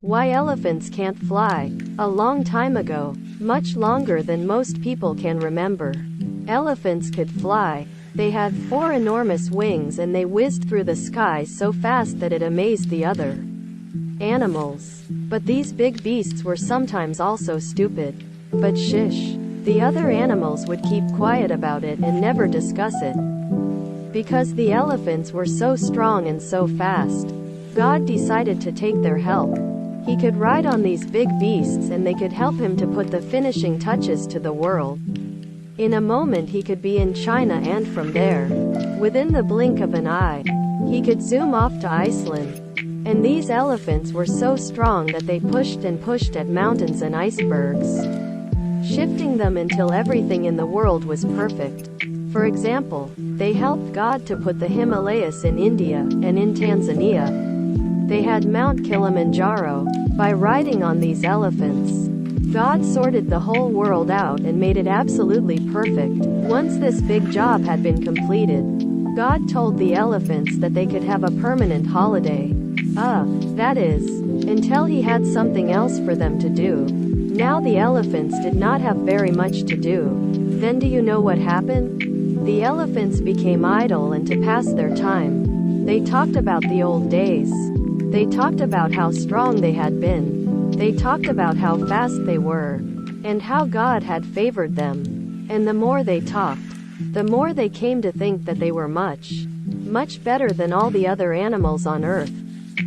Why elephants can't fly. A long time ago, much longer than most people can remember, elephants could fly. They had 4 enormous wings and they whizzed through the sky so fast that it amazed the other animals. But these big beasts were sometimes also stupid. But shish. The other animals would keep quiet about it and never discuss it. Because the elephants were so strong and so fast, God decided to take their help. He could ride on these big beasts and they could help him to put the finishing touches to the world. In a moment he could be in China, and from there, within the blink of an eye, he could zoom off to Iceland. And these elephants were so strong that they pushed and pushed at mountains and icebergs, shifting them until everything in the world was perfect. For example, they helped God to put the Himalayas in India, and in Tanzania, they had Mount Kilimanjaro. By riding on these elephants, God sorted the whole world out and made it absolutely perfect. Once this big job had been completed, God told the elephants that they could have a permanent holiday. That is, until he had something else for them to do. Now the elephants did not have very much to do. Then do you know what happened? The elephants became idle, and to pass their time, they talked about the old days. They talked about how strong they had been. They talked about how fast they were, and how God had favored them. And the more they talked, the more they came to think that they were much, much better than all the other animals on earth.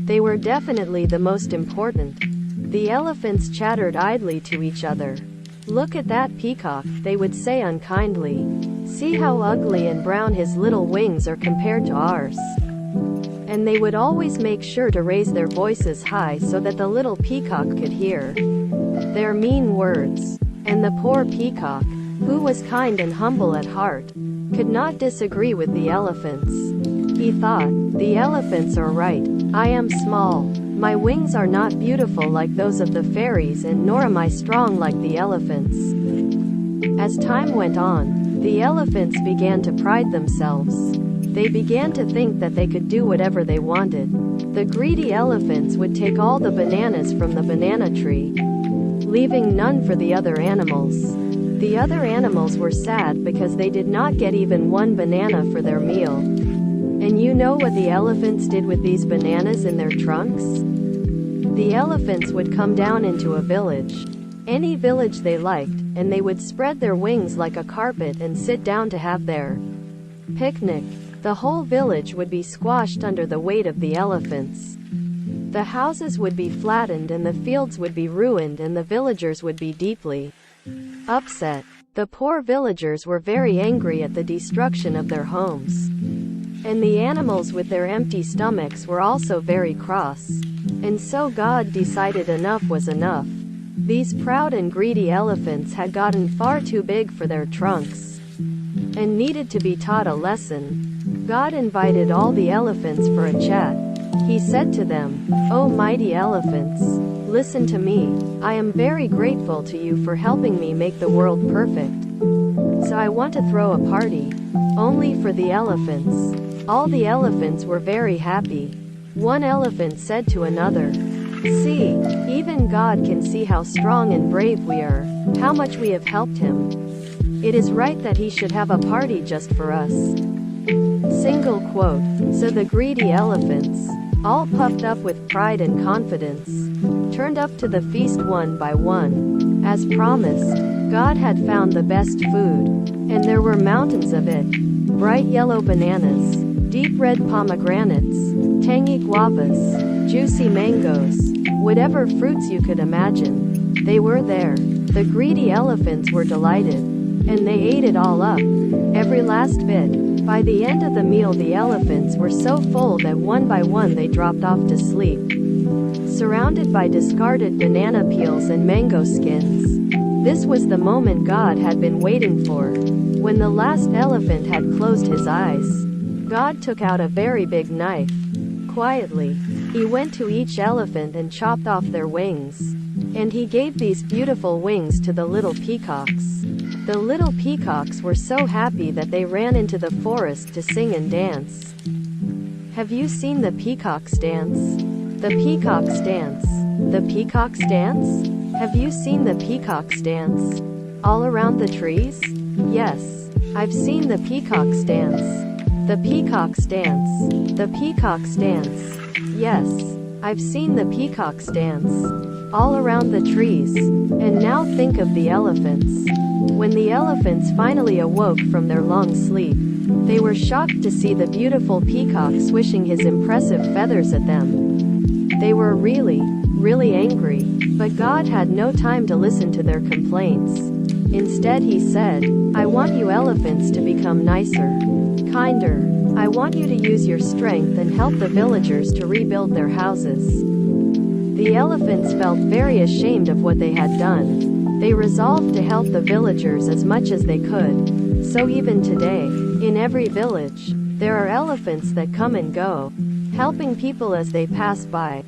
They were definitely the most important. The elephants chattered idly to each other. "Look at that peacock," they would say unkindly. "See how ugly and brown his little wings are compared to ours." And they would always make sure to raise their voices high so that the little peacock could hear their mean words. And the poor peacock, who was kind and humble at heart, could not disagree with the elephants. He thought, "The elephants are right. I am small. My wings are not beautiful like those of the fairies, and nor am I strong like the elephants." As time went on, the elephants began to pride themselves. They began to think that they could do whatever they wanted. The greedy elephants would take all the bananas from the banana tree, leaving none for the other animals. The other animals were sad because they did not get even one banana for their meal. And you know what the elephants did with these bananas in their trunks? The elephants would come down into a village, any village they liked, and they would spread their wings like a carpet and sit down to have their picnic. The whole village would be squashed under the weight of the elephants. The houses would be flattened and the fields would be ruined, and the villagers would be deeply upset. The poor villagers were very angry at the destruction of their homes. And the animals with their empty stomachs were also very cross. And so God decided enough was enough. These proud and greedy elephants had gotten far too big for their trunks, and needed to be taught a lesson. God invited all the elephants for a chat. He said to them, "Oh mighty elephants, listen to me. I am very grateful to you for helping me make the world perfect. So I want to throw a party, only for the elephants." All the elephants were very happy. One elephant said to another, "See, even God can see how strong and brave we are, how much we have helped him. It is right that he should have a party just for us." Single quote. So the greedy elephants, all puffed up with pride and confidence, turned up to the feast one by one. As promised, God had found the best food, and there were mountains of it. Bright yellow bananas, deep red pomegranates, tangy guavas, juicy mangoes, whatever fruits you could imagine, they were there. The greedy elephants were delighted, and they ate it all up, every last bit. By the end of the meal the elephants were so full that one by one they dropped off to sleep, surrounded by discarded banana peels and mango skins. This was the moment God had been waiting for. When the last elephant had closed his eyes, God took out a very big knife. Quietly, he went to each elephant and chopped off their wings. And he gave these beautiful wings to the little peacocks. The little peacocks were so happy that they ran into the forest to sing and dance. Have you seen the peacocks dance? The peacocks dance. The peacocks dance? Have you seen the peacocks dance? All around the trees? Yes, I've seen the peacocks dance. The peacocks dance. The peacocks dance. Yes, I've seen the peacocks dance. All around the trees. And now think of the elephants. When the elephants finally awoke from their long sleep, they were shocked to see the beautiful peacock swishing his impressive feathers at them. They were really angry, but God had no time to listen to their complaints. Instead he said, I want you elephants to become nicer, kinder. I want you to use your strength and help the villagers to rebuild their houses. The elephants felt very ashamed of what they had done. They resolved to help the villagers as much as they could. So even today, in every village, there are elephants that come and go, helping people as they pass by.